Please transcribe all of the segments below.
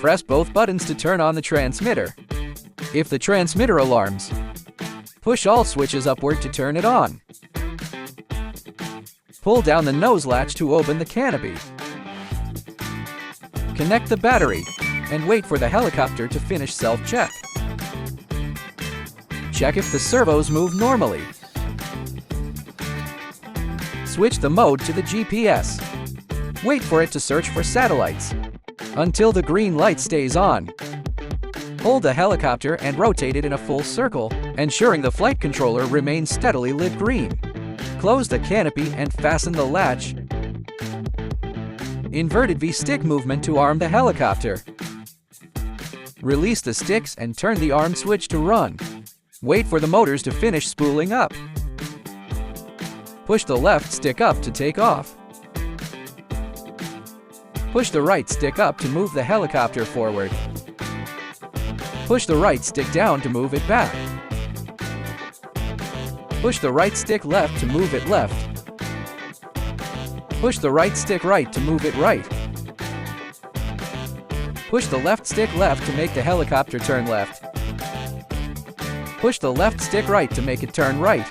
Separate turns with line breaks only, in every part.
Press both buttons to turn on the transmitter. If the transmitter alarms, push all switches upward to turn it on. Pull down the nose latch to open the canopy. Connect the battery and wait for the helicopter to finish self-check. Check if the servos move normally. Switch the mode to the GPS. Wait for it to search for satellites until the green light stays on. Hold the helicopter and rotate it in a full circle, ensuring the flight controller remains steadily lit green. Close the canopy and fasten the latch. Inverted V-stick movement to arm the helicopter. Release the sticks and turn the arm switch to run. Wait for the motors to finish spooling up. Push the left stick up to take off. Push the right stick up to move the helicopter forward. Push the right stick down to move it back. Push the right stick left to move it left. Push the right stick right to move it right. Push the left stick left to make the helicopter turn left. Push the left stick right to make it turn right.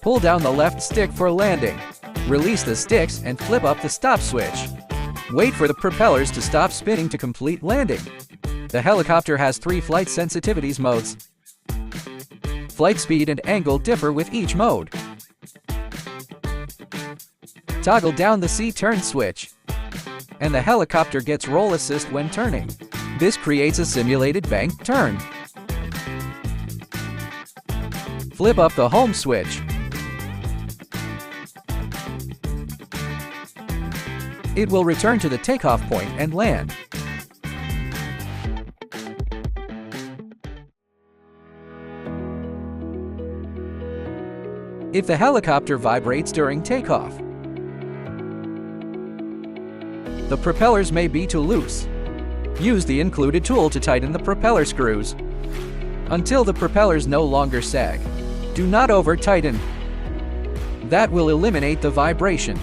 Pull down the left stick for landing. Release the sticks and flip up the stop switch. Wait for the propellers to stop spinning to complete landing. The helicopter has 3 flight sensitivities modes. Flight speed and angle differ with each mode. Toggle down the C-turn switch, and the helicopter gets roll assist when turning. This creates a simulated bank turn. Flip up the home switch. It will return to the takeoff point and land. If the helicopter vibrates during takeoff, the propellers may be too loose. Use the included tool to tighten the propeller screws until the propellers no longer sag. Do not over-tighten. That will eliminate the vibration.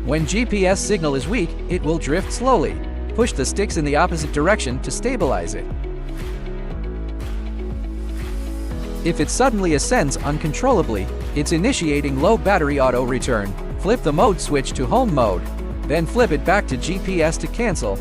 When GPS signal is weak, it will drift slowly. Push the sticks in the opposite direction to stabilize it. If it suddenly ascends uncontrollably, it's initiating low battery auto return. Flip the mode switch to home mode, then flip it back to GPS to cancel.